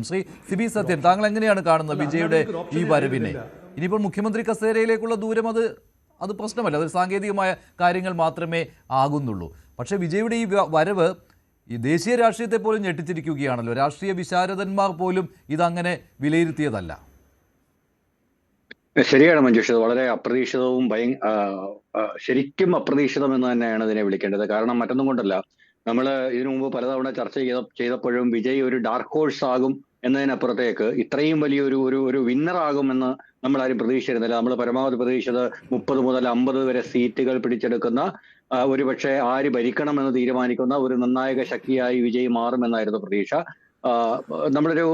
ശ്രീ സിബി സത്യൻ, താങ്കൾ എങ്ങനെയാണ് കാണുന്നത് വിജയുടെ ഈ വരവിനെ? ഇനിയിപ്പോൾ മുഖ്യമന്ത്രി കസേരയിലേക്കുള്ള ദൂരം അത് പ്രശ്നമല്ല, അതൊരു സാങ്കേതികമായ കാര്യങ്ങൾ മാത്രമേ ആകുന്നുള്ളൂ. പക്ഷേ വിജയുടെ ഈ വരവ് ഈ ദേശീയ രാഷ്ട്രീയത്തെ പോലും ഞെട്ടിച്ചിരിക്കുകയാണല്ലോ. രാഷ്ട്രീയ വിശാരദന്മാർ പോലും ഇതങ്ങനെ വിലയിരുത്തിയതല്ല. ശരിയാണ് മഞ്ജുഷ്, വളരെ അപ്രതീക്ഷിതവും ശരിക്കും അപ്രതീക്ഷിതം എന്ന് തന്നെയാണ് ഇതിനെ വിളിക്കേണ്ടത്. കാരണം മറ്റൊന്നും കൊണ്ടല്ല, നമ്മൾ ഇതിനു മുമ്പ് പലതവണ ചർച്ച ചെയ്തപ്പോഴും വിജയ് ഒരു ഡാർക്ക് ഹോഴ്സ് ആകും എന്നതിനപ്പുറത്തേക്ക് ഇത്രയും വലിയൊരു ഒരു വിന്നർ ആകുമെന്ന് നമ്മൾ ആരും പ്രതീക്ഷിച്ചിരുന്നില്ല. നമ്മൾ പരമാവധി പ്രതീക്ഷിച്ചത് 30 മുതൽ 50 വരെ സീറ്റുകൾ പിടിച്ചെടുക്കുന്ന, ഒരുപക്ഷെ ആര് ഭരിക്കണമെന്ന് തീരുമാനിക്കുന്ന ഒരു നിർണായക ശക്തിയായി വിജയ് മാറുമെന്നായിരുന്നു പ്രതീക്ഷ. നമ്മളൊരു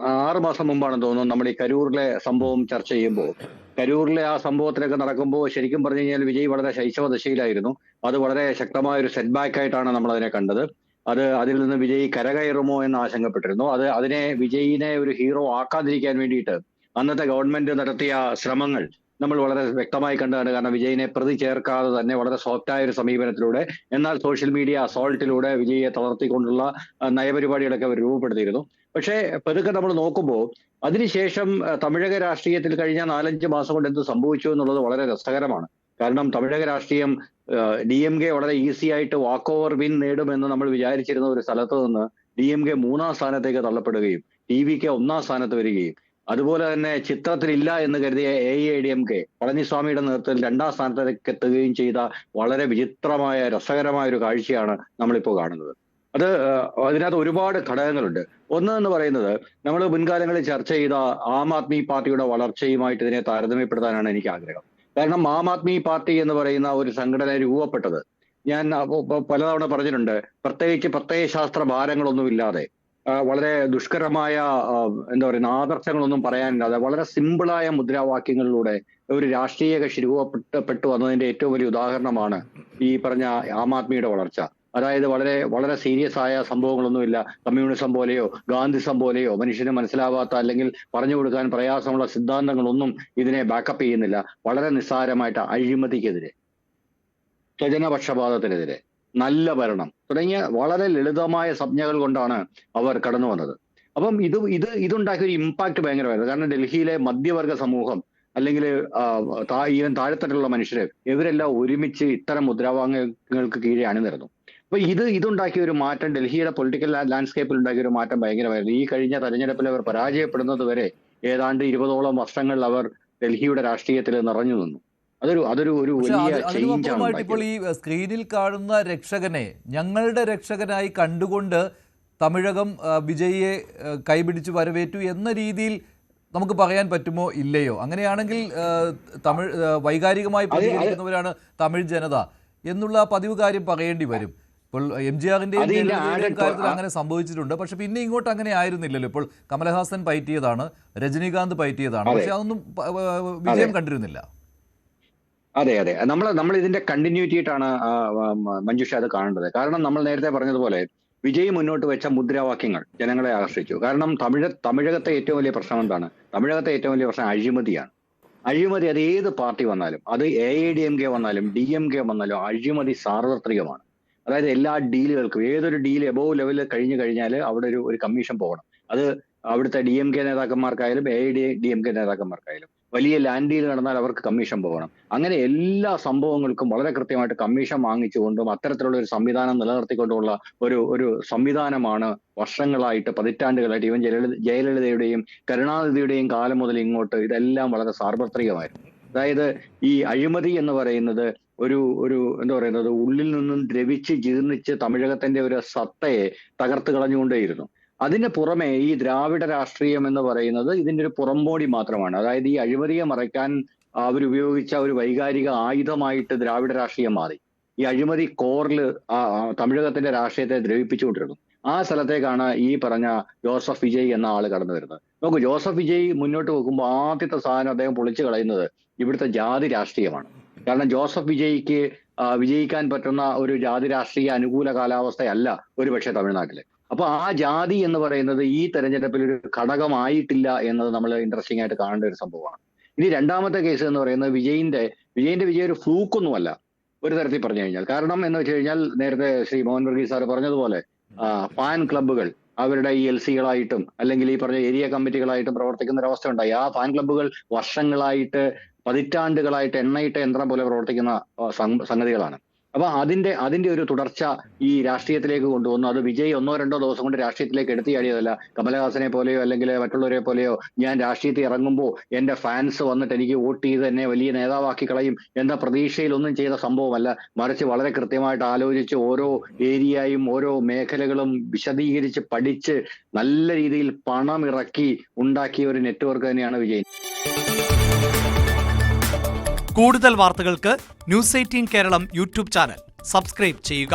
6 മാസം മുമ്പാണെന്ന് തോന്നുന്നു നമ്മൾ ഈ കരൂരിലെ സംഭവം ചർച്ച ചെയ്യുമ്പോൾ, കരൂരിലെ ആ സംഭവത്തിലൊക്കെ നടക്കുമ്പോൾ ശരിക്കും പറഞ്ഞു കഴിഞ്ഞാൽ വിജയ് വളരെ ശൈശവ ദശയിലായിരുന്നു. അത് വളരെ ശക്തമായ ഒരു സെറ്റ് ബാക്ക് ആയിട്ടാണ് നമ്മൾ അതിനെ കണ്ടത്. അതിൽ നിന്ന് വിജയ് കരകയറുമോ എന്ന് ആശങ്കപ്പെട്ടിരുന്നു. അതിനെ വിജയിനെ ഒരു ഹീറോ ആക്കാതിരിക്കാൻ വേണ്ടിയിട്ട് അന്നത്തെ ഗവൺമെന്റ് നടത്തിയ ശ്രമങ്ങൾ നമ്മൾ വളരെ വ്യക്തമായി കണ്ടതാണ്. കാരണം വിജയിനെ പ്രതി ചേർക്കാതെ തന്നെ വളരെ സോഫ്റ്റായ ഒരു സമീപനത്തിലൂടെ, എന്നാൽ സോഷ്യൽ മീഡിയ അസോൾട്ടിലൂടെ വിജയിയെ തളർത്തിക്കൊണ്ടുള്ള നയപരിപാടികളൊക്കെ അവർ രൂപപ്പെടുത്തിയിരുന്നു. പക്ഷേ പതുക്കെ നമ്മൾ നോക്കുമ്പോൾ അതിനുശേഷം തമിഴക രാഷ്ട്രീയത്തിൽ കഴിഞ്ഞ 4-5 മാസം കൊണ്ട് എന്ത് സംഭവിച്ചു എന്നുള്ളത് വളരെ രസകരമാണ്. കാരണം തമിഴക രാഷ്ട്രീയം DMK വളരെ ഈസി ആയിട്ട് വാക്ക് ഓവർ വിൻ നേടുമെന്ന് നമ്മൾ വിചാരിച്ചിരുന്ന ഒരു സ്ഥലത്ത് നിന്ന് DMK 3-ാം സ്ഥാനത്തേക്ക് തള്ളപ്പെടുകയും TVK 1-ാം സ്ഥാനത്ത് വരികയും, അതുപോലെ തന്നെ ചിത്രത്തിലില്ല എന്ന് കരുതിയ AIADMK പളനിസ്വാമിയുടെ നേതൃത്വത്തിൽ 2-ാം സ്ഥാനത്തേക്ക് എത്തുകയും ചെയ്ത വളരെ വിചിത്രമായ രസകരമായ ഒരു കാഴ്ചയാണ് നമ്മളിപ്പോൾ കാണുന്നത്. അതിനകത്ത് ഒരുപാട് ഘടകങ്ങളുണ്ട്. ഒന്ന് എന്ന് പറയുന്നത്, നമ്മൾ മുൻകാലങ്ങളിൽ ചർച്ച ചെയ്ത ആം ആദ്മി പാർട്ടിയുടെ വളർച്ചയുമായിട്ട് ഇതിനെ താരതമ്യപ്പെടുത്താനാണ് എനിക്ക് ആഗ്രഹം. കാരണം ആം ആദ്മി പാർട്ടി എന്ന് പറയുന്ന ഒരു സംഘടന രൂപപ്പെട്ടത്, ഞാൻ പലതവണ പറഞ്ഞിട്ടുണ്ട്, പ്രത്യേകിച്ച് പ്രത്യയശാസ്ത്ര ഭാരങ്ങളൊന്നുമില്ലാതെ, വളരെ ദുഷ്കരമായ എന്താ പറയുന്ന ആദർശങ്ങളൊന്നും പറയാനില്ലാതെ, വളരെ സിമ്പിളായ മുദ്രാവാക്യങ്ങളിലൂടെ ഒരു രാഷ്ട്രീയ കക്ഷി രൂപപ്പെട്ടു വന്നതിന്റെ ഏറ്റവും വലിയ ഉദാഹരണമാണ് ഈ പറഞ്ഞ ആം ആദ്മിയുടെ വളർച്ച. അതായത് വളരെ വളരെ സീരിയസ് ആയ സംഭവങ്ങളൊന്നുമില്ല. കമ്മ്യൂണിസം പോലെയോ ഗാന്ധിസം പോലെയോ മനുഷ്യന് മനസ്സിലാവാത്ത അല്ലെങ്കിൽ പറഞ്ഞു കൊടുക്കാൻ പ്രയാസമുള്ള സിദ്ധാന്തങ്ങളൊന്നും ഇതിനെ ബാക്കപ്പ് ചെയ്യുന്നില്ല. വളരെ നിസ്സാരമായിട്ട് അഴിമതിക്കെതിരെ, സ്വജനപക്ഷപാതത്തിനെതിരെ, നല്ല ഭരണം തുടങ്ങിയ വളരെ ലളിതമായ സംജ്ഞകൾ കൊണ്ടാണ് അവർ കടന്നു വന്നത്. അപ്പം ഇതുണ്ടാക്കിയ ഒരു ഇമ്പാക്ട് ഭയങ്കരമായിരുന്നു. കാരണം ഡൽഹിയിലെ മധ്യവർഗ സമൂഹം അല്ലെങ്കിൽ ഈവൻ താഴെത്തട്ടിലുള്ള മനുഷ്യര്, ഇവരെല്ലാം ഒരുമിച്ച് ഇത്തരം മുദ്രാവാക്യങ്ങൾക്ക് കീഴെ അണിനിരന്നു. അപ്പൊ ഇതുണ്ടാക്കിയ ഒരു മാറ്റം, ഡൽഹിയുടെ പൊളിറ്റിക്കൽ ലാൻഡ്സ്കേപ്പിൽ ഉണ്ടാക്കിയ ഒരു മാറ്റം ഭയങ്കരമായിരുന്നു. ഈ കഴിഞ്ഞ തെരഞ്ഞെടുപ്പിൽ അവർ പരാജയപ്പെടുന്നത് വരെ ഏതാണ്ട് 20ഓളം വർഷങ്ങളിൽ അവർ ഡൽഹിയുടെ രാഷ്ട്രീയത്തിൽ നിറഞ്ഞു നിന്നു. അതൊരു വലിയ ചേഞ്ചാണ്. ഇപ്പോൾ ഈ സ്ക്രീനിൽ കാണുന്ന രക്ഷകനെ ഞങ്ങളുടെ രക്ഷകനായി കണ്ടുകൊണ്ട് തമിഴകം വിജയിയെ കൈപിടിച്ച് വരവേറ്റു എന്ന രീതിയിൽ നമുക്ക് പറയാൻ പറ്റുമോ ഇല്ലയോ? അങ്ങനെയാണെങ്കിൽ വൈകാരികമായി പ്രതികരിക്കുന്നവരാണ് തമിഴ് ജനത എന്നുള്ള പതിവ് കാര്യം പറയേണ്ടി വരും. ഇപ്പോൾ MGRന്റെയും കാര്യത്തിൽ അങ്ങനെ സംഭവിച്ചിട്ടുണ്ട്. പക്ഷെ പിന്നെ ഇങ്ങോട്ട് അങ്ങനെ ആയിരുന്നില്ലല്ലോ. ഇപ്പോൾ കമലഹാസൻ പയറ്റിയതാണ്, രജനീകാന്ത് പയറ്റിയതാണ്, പക്ഷെ അതൊന്നും വിജയം കണ്ടിരുന്നില്ല. അതെ, നമ്മൾ ഇതിന്റെ കണ്ടിന്യൂറ്റി ആയിട്ടാണ് മഞ്ജുഷ അത് കാണേണ്ടത്. കാരണം നമ്മൾ നേരത്തെ പറഞ്ഞതുപോലെ വിജയ് മുന്നോട്ട് വെച്ച മുദ്രാവാക്യങ്ങൾ ജനങ്ങളെ ആകർഷിച്ചു. കാരണം തമിഴകത്തെ ഏറ്റവും വലിയ പ്രശ്നം എന്താണ്? തമിഴകത്തെ ഏറ്റവും വലിയ പ്രശ്നം അഴിമതിയാണ്. അഴിമതി അത് ഏത് പാർട്ടി വന്നാലും, അത് AIADMK വന്നാലും DMK വന്നാലും, അഴിമതി സാർവത്രികമാണ്. അതായത് എല്ലാ ഡീലുകൾക്കും, ഏതൊരു ഡീൽ എബോവ് ലെവലിൽ കഴിഞ്ഞു കഴിഞ്ഞാൽ അവിടെ ഒരു കമ്മീഷൻ പോകണം. അത് അവിടുത്തെ DMK നേതാക്കന്മാർക്കായാലും AIADMK നേതാക്കന്മാർക്കായാലും. വലിയ ലാൻഡ് ഡീൽ നടന്നാൽ അവർക്ക് കമ്മീഷൻ പോകണം. അങ്ങനെ എല്ലാ സംഭവങ്ങൾക്കും വളരെ കൃത്യമായിട്ട് കമ്മീഷൻ വാങ്ങിച്ചുകൊണ്ടും അത്തരത്തിലുള്ള ഒരു സംവിധാനം നിലനിർത്തിക്കൊണ്ടുള്ള ഒരു സംവിധാനമാണ് വർഷങ്ങളായിട്ട്, പതിറ്റാണ്ടുകളായിട്ട്, ഇവൻ ജയലളിതയുടെയും കരുണാനിധിയുടെയും കാലം മുതൽ ഇങ്ങോട്ട് ഇതെല്ലാം വളരെ സാർവത്രികമായിരുന്നു. അതായത് ഈ അഴിമതി എന്ന് പറയുന്നത് ഒരു എന്താ പറയുന്നത്, ഉള്ളിൽ നിന്നും ദ്രവിച്ച് ജീർണിച്ച് തമിഴകത്തിന്റെ ഒരു സത്തയെ തകർത്ത് കളഞ്ഞുകൊണ്ടേയിരുന്നു. അതിന് പുറമെ ഈ ദ്രാവിഡ രാഷ്ട്രീയം എന്ന് പറയുന്നത് ഇതിന്റെ ഒരു പുറംപോടി മാത്രമാണ്. അതായത് ഈ അഴിമതിയെ മറയ്ക്കാൻ അവരുപയോഗിച്ച ഒരു വൈകാരിക ആയുധമായിട്ട് ദ്രാവിഡ രാഷ്ട്രീയം മാറി. ഈ അഴിമതി കോറിൽ തമിഴകത്തിന്റെ രാഷ്ട്രീയത്തെ ദ്രവിപ്പിച്ചുകൊണ്ടിരുന്നു. ആ സ്ഥലത്തേക്കാണ് ഈ പറഞ്ഞ ജോസഫ് വിജയ് എന്ന ആള് കടന്നു വരുന്നത്. നോക്കൂ, ജോസഫ് വിജയ് മുന്നോട്ട് വെക്കുമ്പോൾ ആദ്യത്തെ സാധനം അദ്ദേഹം പൊളിച്ചു കളയുന്നത് ഇവിടുത്തെ ജാതി രാഷ്ട്രീയമാണ്. കാരണം ജോസഫ് വിജയ്ക്ക് വിജയിക്കാൻ പറ്റുന്ന ഒരു ജാതി രാഷ്ട്രീയ അനുകൂല കാലാവസ്ഥയല്ല ഒരുപക്ഷെ തമിഴ്നാട്ടില്. അപ്പൊ ആ ജാതി എന്ന് പറയുന്നത് ഈ തെരഞ്ഞെടുപ്പിൽ ഒരു ഘടകമായിട്ടില്ല എന്നത് നമ്മൾ ഇൻട്രസ്റ്റിംഗ് ആയിട്ട് കാണേണ്ട ഒരു സംഭവമാണ്. ഇനി രണ്ടാമത്തെ കേസ് എന്ന് പറയുന്നത് വിജയിന്റെ വിജയം ഒരു ഫ്ലൂക്കൊന്നുമല്ല ഒരു തരത്തിൽ പറഞ്ഞു കഴിഞ്ഞാൽ. കാരണം എന്ന് വെച്ച് കഴിഞ്ഞാൽ നേരത്തെ ശ്രീ മോഹൻ വർഗീസ് സാർ പറഞ്ഞതുപോലെ ഫാൻ ക്ലബ്ബുകൾ, അവരുടെ ഈ LC-കളായിട്ടും അല്ലെങ്കിൽ ഈ പറഞ്ഞ ഏരിയ കമ്മിറ്റികളായിട്ടും പ്രവർത്തിക്കുന്ന ഒരവസ്ഥ ഉണ്ടായി. ആ ഫാൻ ക്ലബ്ബുകൾ വർഷങ്ങളായിട്ട് പതിറ്റാണ്ടുകളായിട്ട് എണ്ണയിട്ട യന്ത്രം പോലെ പ്രവർത്തിക്കുന്ന സംഗതികളാണ്. അപ്പൊ അതിന്റെ ഒരു തുടർച്ച ഈ രാഷ്ട്രീയത്തിലേക്ക് കൊണ്ടുവന്നു. അത് വിജയ് 1-2 ദിവസം കൊണ്ട് രാഷ്ട്രീയത്തിലേക്ക് എടുത്തിയാടിയതല്ല. കമലഹാസനെ പോലെയോ അല്ലെങ്കിൽ മറ്റുള്ളവരെ പോലെയോ ഞാൻ രാഷ്ട്രീയത്തിൽ ഇറങ്ങുമ്പോൾ എന്റെ ഫാൻസ് വന്നിട്ട് എനിക്ക് വോട്ട് ചെയ്ത് എന്നെ വലിയ നേതാവാക്കി കളയും എന്ന പ്രതീക്ഷയിൽ ഒന്നും ചെയ്ത സംഭവമല്ല. മറിച്ച് വളരെ കൃത്യമായിട്ട് ആലോചിച്ച് ഓരോ ഏരിയയും ഓരോ മേഖലകളും വിശദീകരിച്ച് പഠിച്ച് നല്ല രീതിയിൽ പണം ഇറക്കി ഉണ്ടാക്കിയ ഒരു നെറ്റ്വർക്ക് തന്നെയാണ് വിജയ്. കൂടുതൽ വാർത്തകൾക്ക് news 18 Keralam YouTube channel subscribe ചെയ്യുക.